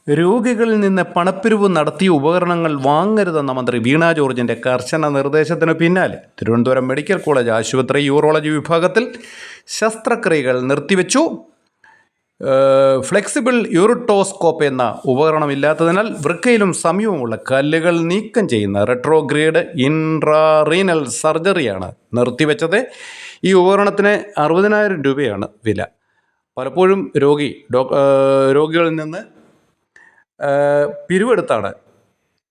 രോഗികളിൽ നിന്ന് പണപ്പിരിവ് നടത്തിയ ഉപകരണങ്ങൾ വാങ്ങരുതെന്ന മന്ത്രി വീണ ജോർജിൻ്റെ കർശന നിർദ്ദേശത്തിന് പിന്നാലെ തിരുവനന്തപുരം മെഡിക്കൽ കോളേജ് ആശുപത്രി യൂറോളജി വിഭാഗത്തിൽ ശസ്ത്രക്രിയകൾ നിർത്തിവെച്ചു. ഫ്ലെക്സിബിൾ യൂറിട്ടോസ്കോപ്പ് എന്ന ഉപകരണമില്ലാത്തതിനാൽ വൃക്കയിലും സമീപമുള്ള കല്ലുകൾ നീക്കം ചെയ്യുന്ന റെട്രോഗ്രേഡ് ഇൻട്രാറീനൽ സർജറിയാണ് നിർത്തിവെച്ചത്. ഈ ഉപകരണത്തിന് 60,000 രൂപയാണ് വില. പലപ്പോഴും രോഗികളിൽ നിന്ന് പിരിവെടുത്താണ്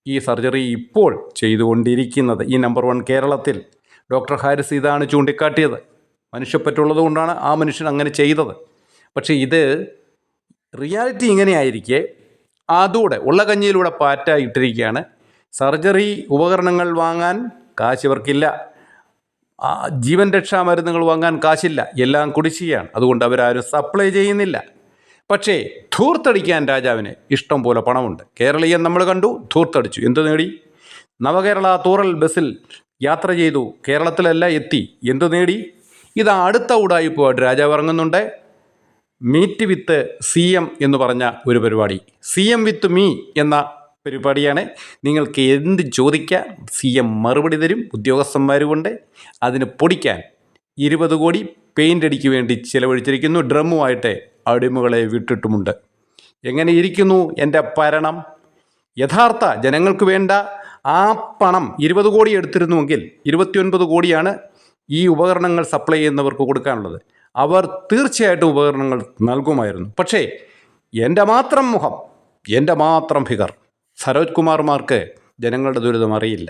ഈ സർജറി ഇപ്പോൾ ചെയ്തുകൊണ്ടിരിക്കുന്നത്. ഈ നമ്പർ 1 കേരളത്തിൽ ഡോക്ടർ ഹാരിസ് ഇതാണ് ചൂണ്ടിക്കാട്ടിയത്. മനുഷ്യപ്പറ്റുള്ളത് കൊണ്ടാണ് ആ മനുഷ്യൻ അങ്ങനെ ചെയ്തത്. പക്ഷേ ഇത് റിയാലിറ്റി ഇങ്ങനെയായിരിക്കെ അതൂടെ ഉള്ള കഞ്ഞിയിലൂടെ പാറ്റ ഇട്ടിരിക്കുകയാണ്. സർജറി ഉപകരണങ്ങൾ വാങ്ങാൻ കാശ് ഇവർക്കില്ല, ജീവൻ രക്ഷാ മരുന്നുകൾ വാങ്ങാൻ കാശില്ല, എല്ലാം കുടിശ്ശികയാണ്. അതുകൊണ്ട് അവരാരും സപ്ലൈ ചെയ്യുന്നില്ല. പക്ഷേ ധൂർത്തടിക്കാൻ രാജാവിന് ഇഷ്ടം പോലെ പണമുണ്ട്. കേരളീയൻ നമ്മൾ കണ്ടു, ധൂർത്തടിച്ചു. എന്തു നേടി? നവകേരള തൂറൽ ബസ്സിൽ യാത്ര ചെയ്തു, കേരളത്തിലെല്ലാം എത്തി. എന്തു നേടി? ഇത് അടുത്ത ഉടായിപ്പായിട്ട് രാജാവ് ഇറങ്ങുന്നുണ്ട്. മീറ്റ് വിത്ത് CM എന്ന് പറഞ്ഞ ഒരു പരിപാടി, CM വിത്ത് മീ എന്ന പരിപാടിയാണ്. നിങ്ങൾക്ക് എന്ത് ചോദിക്കാൻ CM മറുപടി തരും. ഉദ്യോഗസ്ഥന്മാർ കൊണ്ട് അതിന് പൊടിക്കാൻ 20 കോടി പെയിൻ്റ് അടിക്ക് വേണ്ടി ചിലവഴിച്ചിരിക്കുന്നു. ഡ്രമ്മുമായിട്ട് അടിമകളെ വിട്ടിട്ടുമുണ്ട്. എങ്ങനെ ഇരിക്കുന്നു എൻ്റെ ഭരണം? യഥാർത്ഥ ജനങ്ങൾക്ക് വേണ്ട ആ പണം 20 കോടി എടുത്തിരുന്നുവെങ്കിൽ 29 കോടിയാണ് ഈ ഉപകരണങ്ങൾ സപ്ലൈ ചെയ്യുന്നവർക്ക് കൊടുക്കാനുള്ളത്. അവർ തീർച്ചയായിട്ടും ഉപകരണങ്ങൾ നൽകുമായിരുന്നു. പക്ഷേ എൻ്റെ മാത്രം മുഖം, എൻ്റെ മാത്രം ഫിഗർ, സരോജ് കുമാർമാർക്ക് ജനങ്ങളുടെ ദുരിതം അറിയില്ല.